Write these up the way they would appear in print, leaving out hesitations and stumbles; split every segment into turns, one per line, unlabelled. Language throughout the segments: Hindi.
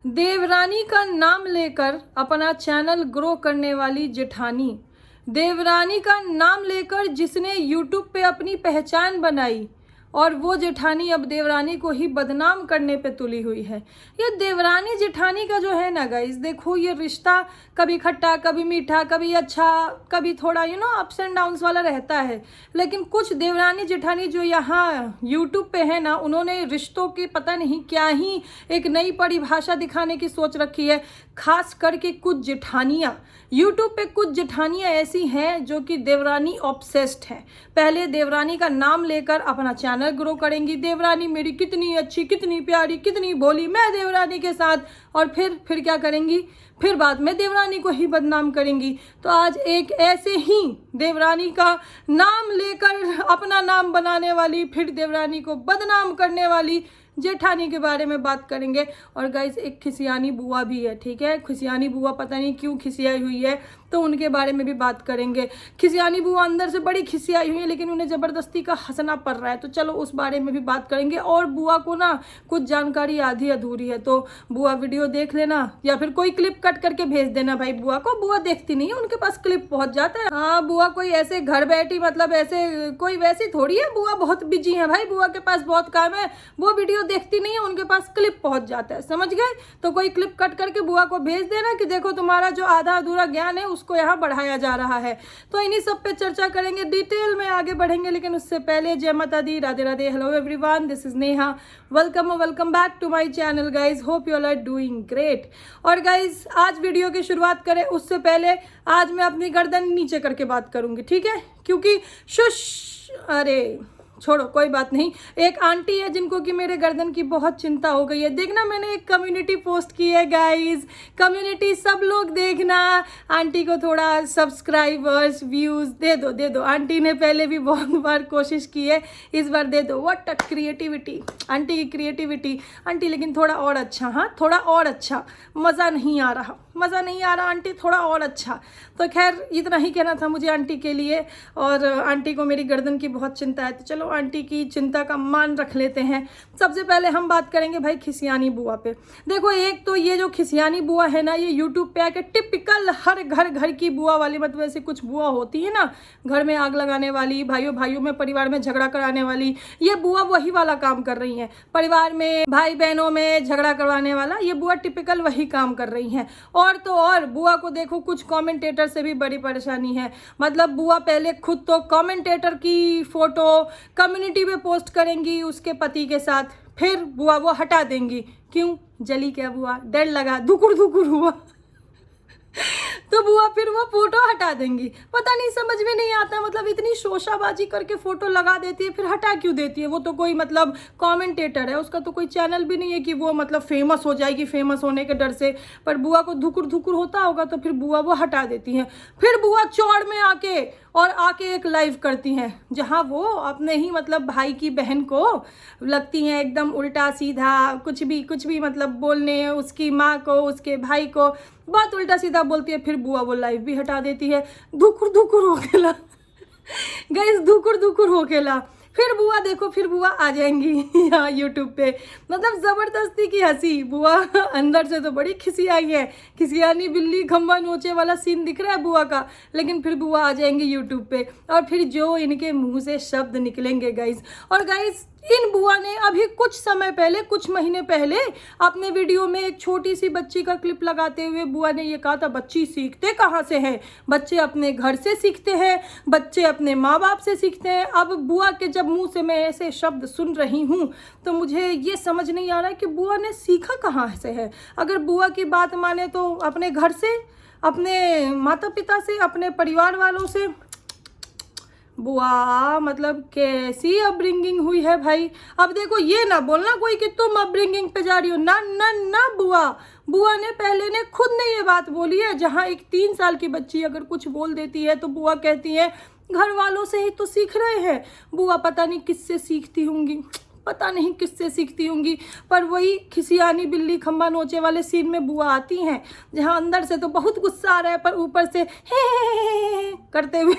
देवरानी का नाम लेकर अपना चैनल ग्रो करने वाली जेठानी, देवरानी का नाम लेकर जिसने यूट्यूब पे अपनी पहचान बनाई और वो जेठानी अब देवरानी को ही बदनाम करने पे तुली हुई है। ये देवरानी जेठानी का जो है ना गाइस, देखो ये रिश्ता कभी खट्टा कभी मीठा कभी अच्छा कभी थोड़ा अप्स एंड डाउन्स वाला रहता है। लेकिन कुछ देवरानी जेठानी जो यहाँ यूट्यूब पे है ना, उन्होंने रिश्तों की पता नहीं क्या ही एक नई परिभाषा दिखाने की सोच रखी है। खास करके कुछ जेठानियाँ यूट्यूब पे, कुछ जेठानियाँ ऐसी हैं जो कि देवरानी ऑब्सेस्ड हैं। पहले देवरानी का नाम लेकर अपना चैनल ग्रो करेंगी, देवरानी मेरी कितनी अच्छी कितनी प्यारी कितनी भोली, मैं देवरानी के साथ, और फिर क्या करेंगी, फिर बाद में देवरानी को ही बदनाम करेंगी। तो आज एक ऐसे ही देवरानी का नाम लेकर अपना नाम बनाने वाली, फिर देवरानी को बदनाम करने वाली जेठानी के बारे में बात करेंगे। और गाइस एक खिसियानी बुआ भी है, ठीक है। खिसियानी बुआ पता नहीं क्यों खिसियाई हुई है, तो उनके बारे में भी बात करेंगे। खिसियानी बुआ अंदर से बड़ी खिसियाई हुई है, लेकिन उन्हें ज़बरदस्ती का हंसना पड़ रहा है, तो चलो उस बारे में भी बात करेंगे। और बुआ को ना कुछ जानकारी आधी अधूरी है, तो बुआ वीडियो देख लेना या फिर कोई क्लिप कट करके भेज देना भाई बुआ को। बुआ देखती नहीं है, उनके पास क्लिप पहुंच जाता है। हाँ, बुआ कोई ऐसे घर बैठी मतलब ऐसे कोई वैसी थोड़ी है, बुआ बहुत बिजी है भाई, बुआ के पास बहुत काम है, वो वीडियो देखती नहीं है, उनके पास क्लिप पहुंच जाता है, समझ गए। तो कोई क्लिप कट करके बुआ को भेज देना कि देखो तुम्हारा जो आधा अधूरा ज्ञान है उसको यहाँ बढ़ाया जा रहा है। तो इन्हीं सब पे चर्चा करेंगे, डिटेल में आगे बढ़ेंगे। लेकिन उससे पहले जय माता दी, Radhe Radhe, hello everyone, this is Neha, welcome back to my channel guys, hope you all are doing great. और गाइज आज वीडियो की शुरुआत करें उससे पहले आज मैं अपनी गर्दन नीचे करके बात करूंगी, ठीक है, क्योंकि अरे छोड़ो कोई बात नहीं। एक आंटी है जिनको कि मेरे गर्दन की बहुत चिंता हो गई है। देखना मैंने एक कम्युनिटी पोस्ट की है गाइस, कम्युनिटी सब लोग देखना, आंटी को थोड़ा सब्सक्राइबर्स व्यूज़ दे दो। आंटी ने पहले भी बहुत बार कोशिश की है, इस बार दे दो। व्हाट अ क्रिएटिविटी, आंटी की क्रिएटिविटी। आंटी लेकिन थोड़ा और अच्छा, हाँ थोड़ा और अच्छा, मज़ा नहीं आ रहा आंटी, थोड़ा और अच्छा। तो खैर इतना ही कहना था मुझे आंटी के लिए। और आंटी को मेरी गर्दन की बहुत चिंता है, तो चलो आंटी की चिंता का मान रख लेते हैं। सबसे पहले हम बात करेंगे भाई खिसियानी बुआ पे। देखो एक तो ये जो खिसियानी बुआ है ना, ये यूट्यूब पे आके टिपिकल हर घर की बुआ वाली, मतलब ऐसे कुछ बुआ होती है ना, घर में आग लगाने वाली, भाइयों में परिवार में झगड़ा कराने वाली, ये बुआ वही वाला काम कर रही हैं। परिवार में भाई बहनों में झगड़ा करवाने वाला ये बुआ टिपिकल वही काम कर रही हैं। और तो और बुआ को देखो कुछ कमेंटेटर से भी बड़ी परेशानी है। मतलब बुआ पहले खुद तो कमेंटेटर की फोटो कम्युनिटी पे पोस्ट करेंगी उसके पति के साथ, फिर बुआ वो हटा देंगी। क्यों? जली क्या बुआ, डर लगा, धुकुर हुआ तो बुआ फिर वो फोटो हटा देंगी। पता नहीं, समझ में नहीं आता, मतलब इतनी शोशाबाजी करके फोटो लगा देती है, फिर हटा क्यों देती है। वो तो कोई मतलब कमेंटेटर है, उसका तो कोई चैनल भी नहीं है कि वो मतलब फेमस हो जाएगी, फेमस होने के डर से। पर बुआ को धुकुर होता होगा, तो फिर बुआ वो हटा देती हैं। फिर बुआ चौड़ में आके एक लाइव करती हैं, जहाँ वो अपने ही मतलब भाई की बहन को लगती हैं एकदम उल्टा सीधा, कुछ भी मतलब बोलने, उसकी माँ को उसके भाई को बहुत उल्टा सीधा बोलती है। फिर बुआ वो लाइव भी हटा देती है, धुकुर हो खेला गाइस, धुकुर हो खेला। फिर बुआ देखो, फिर बुआ आ जाएंगी यहाँ यूट्यूब पे, मतलब ज़बरदस्ती की हंसी। बुआ अंदर से तो बड़ी खिसियाई है, खिसियानी बिल्ली खंबा नोचे वाला सीन दिख रहा है बुआ का। लेकिन फिर बुआ आ जाएंगी यूट्यूब पे, और फिर जो इनके मुंह से शब्द निकलेंगे गाइस। और गाइस इन बुआ ने अभी कुछ समय पहले, कुछ महीने पहले अपने वीडियो में एक छोटी सी बच्ची का क्लिप लगाते हुए बुआ ने ये कहा था, बच्ची सीखते कहाँ से हैं? बच्चे अपने घर से सीखते हैं, बच्चे अपने माँ बाप से सीखते हैं। अब बुआ के जब मुंह से मैं ऐसे शब्द सुन रही हूँ तो मुझे ये समझ नहीं आ रहा है कि बुआ ने सीखा कहाँ से है। अगर बुआ की बात माने तो अपने घर से, अपने माता पिता से, अपने परिवार वालों से। बुआ मतलब कैसी अपब्रिंगिंग हुई है भाई। अब देखो ये ना बोलना कोई कि तुम अपब्रिंगिंग पे जा रही हो, ना बुआ ने पहले ने खुद ने ये बात बोली है। जहाँ एक 3 साल की बच्ची अगर कुछ बोल देती है तो बुआ कहती है घर वालों से ही तो सीख रहे हैं। बुआ पता नहीं किससे सीखती होंगी, पर वही खिसियानी बिल्ली खंबा नोचे वाले सीन में बुआ आती हैं, जहाँ अंदर से तो बहुत गुस्सा आ रहा है, पर ऊपर से हे करते हुए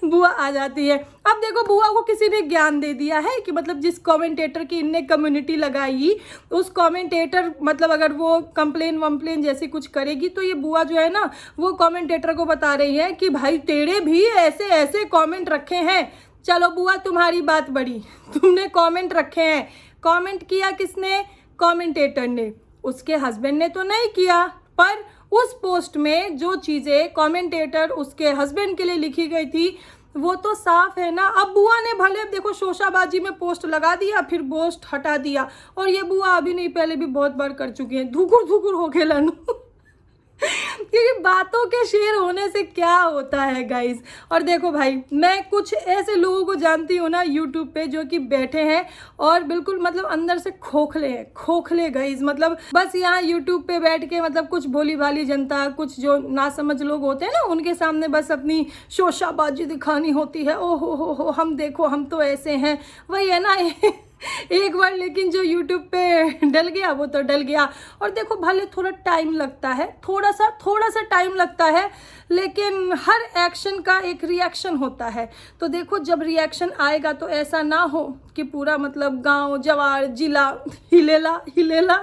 बुआ आ जाती है। अब देखो बुआ को किसी ने ज्ञान दे दिया है कि मतलब जिस कमेंटेटर की इनने कम्युनिटी लगाई उस कमेंटेटर मतलब अगर वो कंप्लेन वम्प्लेन जैसी कुछ करेगी तो ये बुआ जो है ना वो कमेंटेटर को बता रही है कि भाई तेरे भी ऐसे ऐसे कमेंट रखे हैं। चलो बुआ तुम्हारी बात बड़ी, तुमने कमेंट रखे हैं। कमेंट किया किसने? कमेंटेटर ने, उसके हस्बैंड ने तो नहीं किया। पर उस पोस्ट में जो चीज़ें कमेंटेटर उसके हस्बैंड के लिए लिखी गई थी वो तो साफ है ना। अब बुआ ने भले देखो शोशाबाजी में पोस्ट लगा दिया फिर पोस्ट हटा दिया, और ये बुआ अभी नहीं पहले भी बहुत बार कर चुकी हैं। धुकुर धुकुर हो के लानू क्योंकि बातों के शेर होने से क्या होता है गाइज। और देखो भाई मैं कुछ ऐसे लोगों को जानती हूँ ना यूट्यूब पे जो कि बैठे हैं और बिल्कुल मतलब अंदर से खोखले हैं, खोखले गाइज। मतलब बस यहाँ यूट्यूब पे बैठ के मतलब कुछ भोली भाली जनता, कुछ जो नासमझ लोग होते हैं ना उनके सामने बस अपनी शोशाबाजी दिखानी होती है। ओ हो हम देखो हम तो ऐसे हैं, वही है ना एक बार लेकिन जो यूट्यूब पे डल गया वो तो डल गया। और देखो भले थोड़ा टाइम लगता है, थोड़ा सा टाइम लगता है, लेकिन हर एक्शन का एक रिएक्शन होता है। तो देखो जब रिएक्शन आएगा तो ऐसा ना हो कि पूरा मतलब गांव जवार जिला हिलेला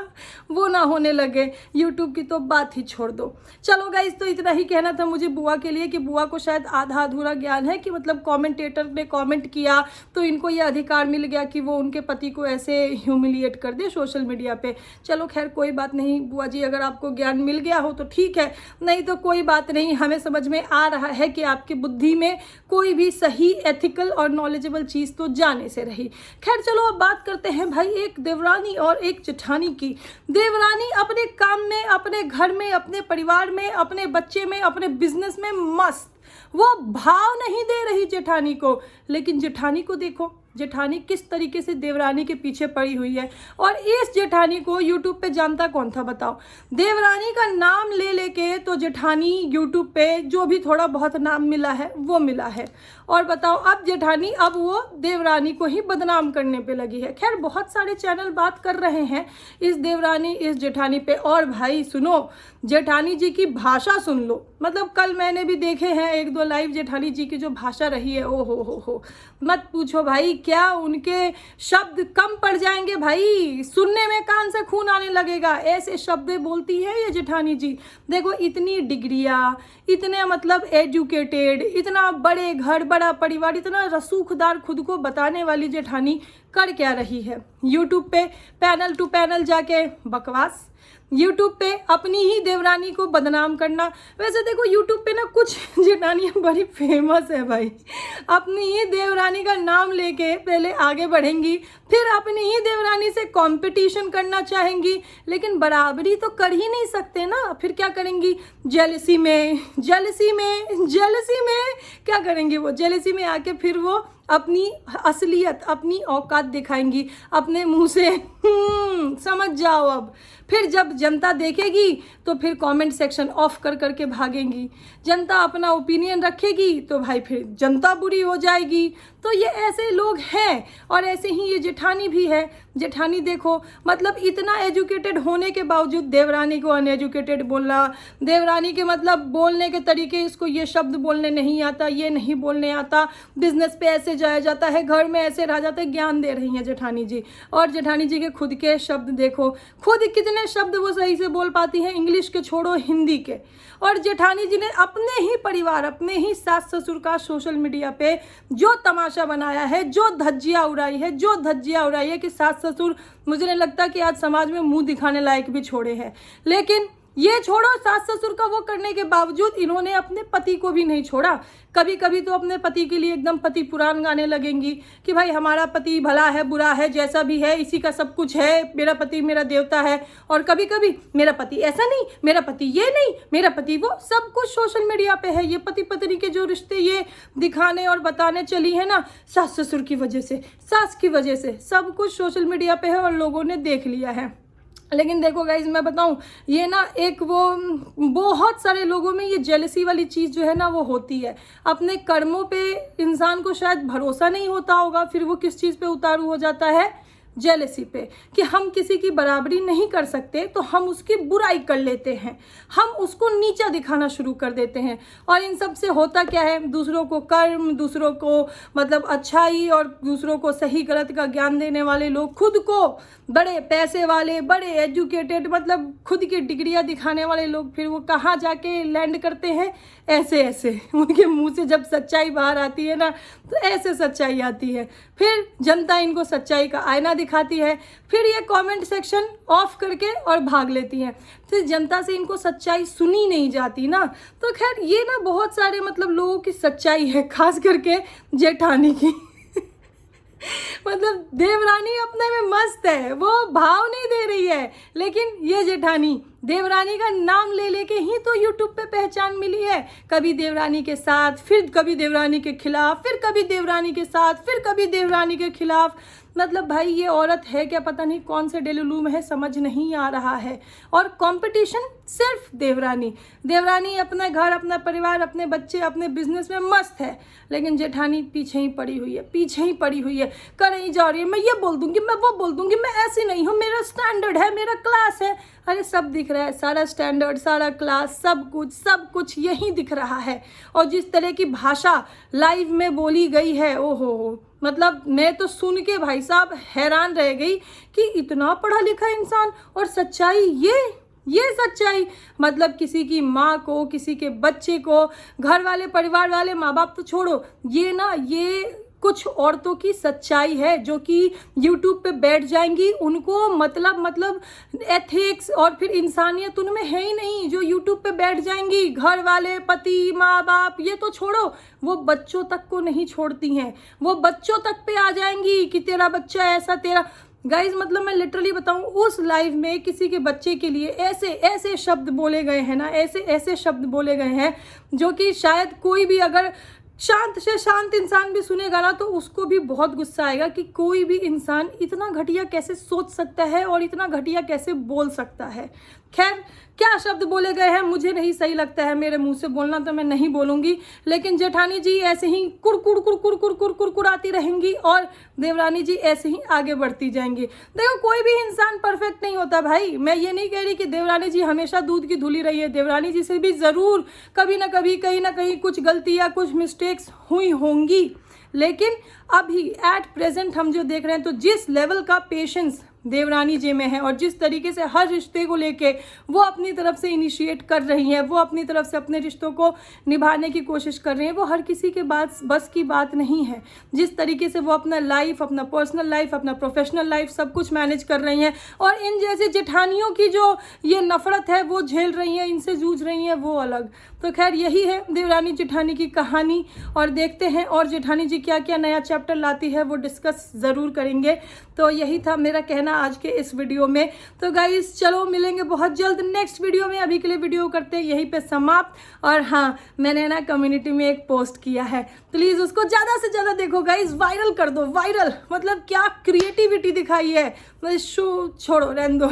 वो ना होने लगे। यूट्यूब की तो बात ही छोड़ दो। चलो गाइस तो इतना ही कहना था मुझे बुआ के लिए कि बुआ को शायद आधा अधूरा ज्ञान है कि मतलब कमेंटेटर ने कमेंट किया तो इनको ये अधिकार मिल गया कि वो उनके पति को ऐसे ह्यूमिलिएट कर दे सोशल मीडिया पे। चलो खैर कोई बात नहीं बुआ जी, अगर आपको ज्ञान मिल गया हो तो ठीक है, नहीं तो कोई बात नहीं। हमें समझ में आ रहा है कि आपकी बुद्धि में कोई भी सही एथिकल और नॉलेजेबल चीज़ तो जाने से रही। खैर चलो अब बात करते हैं भाई एक देवरानी और एक जेठानी की। देवरानी अपने काम में, अपने घर में, अपने परिवार में, अपने बच्चे में, अपने बिजनेस में मस्त, वो भाव नहीं दे रही जेठानी को। लेकिन जेठानी को देखो, जेठानी किस तरीके से देवरानी के पीछे पड़ी हुई है। और इस जेठानी को यूट्यूब पे जानता कौन था बताओ? देवरानी का नाम ले लेके तो जेठानी यूट्यूब पे जो भी थोड़ा बहुत नाम मिला है वो मिला है। और बताओ अब जेठानी अब वो देवरानी को ही बदनाम करने पे लगी है। खैर बहुत सारे चैनल बात कर रहे हैं इस देवरानी इस जेठानी पे। और भाई सुनो, जेठानी जी की भाषा सुन लो। मतलब कल मैंने भी देखे हैं एक दो लाइव जेठानी जी की जो भाषा रही है, ओ हो मत पूछो भाई, क्या उनके शब्द कम पड़ जाएंगे भाई, सुनने में कान से खून आने लगेगा। ऐसे शब्द बोलती है ये जेठानी जी। देखो इतनी डिग्रियाँ, इतने मतलब एजुकेटेड, इतना बड़े घर बड़ा परिवार, इतना रसूखदार खुद को बताने वाली जेठानी कर क्या रही है? यूट्यूब पे पैनल टू पैनल जाके बकवास, यूट्यूब पे अपनी ही देवरानी को बदनाम करना। वैसे देखो यूट्यूब पे ना कुछ जेठानियाँ बड़ी फेमस है भाई, अपनी ही देवरानी का नाम लेके पहले आगे बढ़ेंगी, फिर अपनी ही देवरानी से कंपटीशन करना चाहेंगी, लेकिन बराबरी तो कर ही नहीं सकते ना। फिर क्या करेंगी? जेलसी में क्या करेंगी? वो जेलसी में आके फिर वो अपनी असलियत, अपनी औकात दिखाएंगी अपने मुंह से। समझ जाओ अब। फिर जब जनता देखेगी तो फिर कमेंट सेक्शन ऑफ कर करके भागेंगी। जनता अपना ओपिनियन रखेगी तो भाई फिर जनता बुरी हो जाएगी। तो ये ऐसे लोग हैं। और ऐसे ही ये जेठानी भी है। जेठानी देखो मतलब इतना एजुकेटेड होने के बावजूद देवरानी को अनएजुकेटेड बोलना, देवरानी के मतलब बोलने के तरीके, इसको ये शब्द बोलने नहीं आता, ये नहीं बोलने आता, बिजनेस पे ऐसे जाया जाता है, घर में ऐसे रह जाता है, ज्ञान दे रही हैं जेठानी जी। और जेठानी जी के खुद के शब्द देखो, खुद कितने शब्द वो सही से बोल पाती हैं, इंग्लिश के छोड़ो हिंदी के। और जेठानी जी ने अपने ही परिवार, अपने ही सास ससुर का सोशल मीडिया पे जो तमाशा बनाया है, जो धज्जियाँ उड़ाई है कि सास ससुर मुझे नहीं लगता कि आज समाज में मुंह दिखाने लायक भी छोड़े हैं। लेकिन ये छोड़ो, सास ससुर का वो करने के बावजूद इन्होंने अपने पति को भी नहीं छोड़ा। कभी कभी तो अपने पति के लिए एकदम पति पुराण गाने लगेंगी कि भाई हमारा पति भला है बुरा है जैसा भी है, इसी का सब कुछ है, मेरा पति मेरा देवता है। और कभी कभी मेरा पति ऐसा नहीं, मेरा पति ये नहीं, मेरा पति वो, सब कुछ सोशल मीडिया पे है। ये पति पत्नी के जो रिश्ते ये दिखाने और बताने चली है ना, सास ससुर की वजह से, सास की वजह से, सब कुछ सोशल मीडिया पे है और लोगों ने देख लिया है। लेकिन देखो गाइज मैं बताऊं, ये ना एक वो बहुत सारे लोगों में ये जेलसी वाली चीज़ जो है ना वो होती है। अपने कर्मों पे इंसान को शायद भरोसा नहीं होता होगा, फिर वो किस चीज़ पे उतारू हो जाता है? जेलेसी पे, कि हम किसी की बराबरी नहीं कर सकते तो हम उसकी बुराई कर लेते हैं, हम उसको नीचा दिखाना शुरू कर देते हैं। और इन सब से होता क्या है, दूसरों को कर्म, दूसरों को मतलब अच्छाई और दूसरों को सही गलत का ज्ञान देने वाले लोग खुद को बड़े पैसे वाले, बड़े एजुकेटेड, मतलब खुद की डिग्रियां दिखाने वाले लोग फिर वो कहाँ जाके लैंड करते हैं, ऐसे ऐसे उनके मुंह से जब सच्चाई बाहर आती है ना तो ऐसे सच्चाई आती है। फिर जनता इनको सच्चाई का आईना दिखाती है, फिर ये कमेंट सेक्शन ऑफ करके और भाग लेती है। फिर जनता से इनको सच्चाई सुनी नहीं जाती ना। तो खैर ये ना बहुत सारे मतलब लोगों की सच्चाई है, खास करके जेठानी की मतलब देवरानी अपने में मस्त है, वो भाव नहीं दे रही है, लेकिन ये जेठानी देवरानी का नाम ले लेके ही तो यूट्यूब पे पहचान मिली है। कभी देवरानी के साथ, फिर कभी देवरानी के खिलाफ, फिर कभी देवरानी के साथ, फिर कभी देवरानी के खिलाफ। मतलब भाई ये औरत है क्या, पता नहीं कौन से डेलुलू में है, समझ नहीं आ रहा है। और कंपटीशन सिर्फ देवरानी, देवरानी अपना घर, अपना परिवार, अपने बच्चे, अपने बिजनेस में मस्त है, लेकिन जेठानी पीछे ही पड़ी हुई है, पीछे ही पड़ी हुई है, कहीं जा रही है, मैं ये बोल दूंगी, मैं वो बोल दूंगी, मैं ऐसी नहीं हूँ, मेरा स्टैंडर्ड है, मेरा क्लास है। अरे सब दिख रहा है, सारा स्टैंडर्ड, सारा क्लास, सब कुछ यही दिख रहा है। और जिस तरह की भाषा लाइव में बोली गई है, ओहो, मतलब मैं तो सुन के भाई साहब हैरान रह गई कि इतना पढ़ा लिखा इंसान और सच्चाई ये सच्चाई, मतलब किसी की माँ को, किसी के बच्चे को, घर वाले, परिवार वाले, माँ बाप तो छोड़ो, ये कुछ औरतों की सच्चाई है जो कि यूट्यूब पे बैठ जाएंगी, उनको मतलब एथिक्स और फिर इंसानियत उनमें है ही नहीं, जो यूट्यूब पे बैठ जाएंगी, घर वाले, पति, माँ बाप, ये तो छोड़ो, वो बच्चों तक को नहीं छोड़ती हैं, वो बच्चों तक पे आ जाएंगी कि तेरा बच्चा ऐसा, तेरा गाइज, मतलब मैं लिटरली बताऊं, उस लाइव में किसी के बच्चे के लिए ऐसे ऐसे शब्द बोले गए हैं ना, ऐसे ऐसे शब्द बोले गए हैं जो कि शायद कोई भी अगर शांत से शांत इंसान भी सुनेगा ना तो उसको भी बहुत गुस्सा आएगा कि कोई भी इंसान इतना घटिया कैसे सोच सकता है और इतना घटिया कैसे बोल सकता है। खैर क्या शब्द बोले गए हैं मुझे नहीं सही लगता है मेरे मुंह से बोलना, तो मैं नहीं बोलूंगी, लेकिन जेठानी जी ऐसे ही कुड़कुड़ाती रहेंगी और देवरानी जी ऐसे ही आगे बढ़ती जाएंगी। देखो कोई भी इंसान परफेक्ट नहीं होता भाई, मैं ये नहीं कह रही कि देवरानी जी हमेशा दूध की धुली रही है, देवरानी जी से भी ज़रूर कभी ना कभी, कहीं ना कहीं कुछ गलती या कुछ मिस्टेक्स हुई होंगी, लेकिन अभी एट प्रेजेंट हम जो देख रहे हैं तो जिस लेवल का पेशेंस देवरानी जी में है और जिस तरीके से हर रिश्ते को लेके वो अपनी तरफ से इनिशिएट कर रही हैं, वो अपनी तरफ से अपने रिश्तों को निभाने की कोशिश कर रही हैं, वो हर किसी के बस की बात नहीं है। जिस तरीके से वो अपना लाइफ, अपना पर्सनल लाइफ, अपना प्रोफेशनल लाइफ सब कुछ मैनेज कर रही हैं और इन जैसे जेठानियों की जो ये नफरत है वो झेल रही हैं, इनसे जूझ रही हैं, वो अलग। तो खैर यही है देवरानी जेठानी की कहानी और देखते हैं और जेठानी जी क्या क्या नया चैप्टर लाती है वो डिस्कस ज़रूर करेंगे। तो यही था मेरा कहना आज के इस वीडियो में। तो गाइस चलो मिलेंगे बहुत जल्द नेक्स्ट वीडियो में, अभी के लिए वीडियो करते हैं यहीं पे समाप्त। और हाँ, मैंने ना कम्युनिटी में एक पोस्ट किया है, प्लीज़ उसको ज़्यादा से ज़्यादा देखो गाइस, वायरल कर दो, वायरल, मतलब क्या क्रिएटिविटी दिखाई है, मतलब शो छोड़ो रहने दो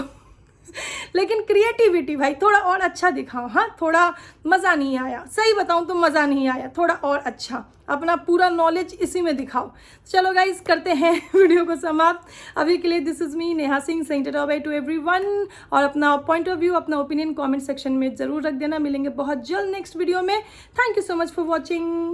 लेकिन क्रिएटिविटी भाई थोड़ा और अच्छा दिखाओ। हाँ थोड़ा मज़ा नहीं आया, सही बताऊँ तो मज़ा नहीं आया, थोड़ा और अच्छा अपना पूरा नॉलेज इसी में दिखाओ। चलो गाइस करते हैं वीडियो को समाप्त। अभी के लिए this is me Neha Singh, saying tata by two everyone. और अपना पॉइंट ऑफ व्यू, अपना ओपिनियन कमेंट सेक्शन में ज़रूर रख देना। मिलेंगे बहुत जल्द नेक्स्ट वीडियो में। Thank you so much for watching.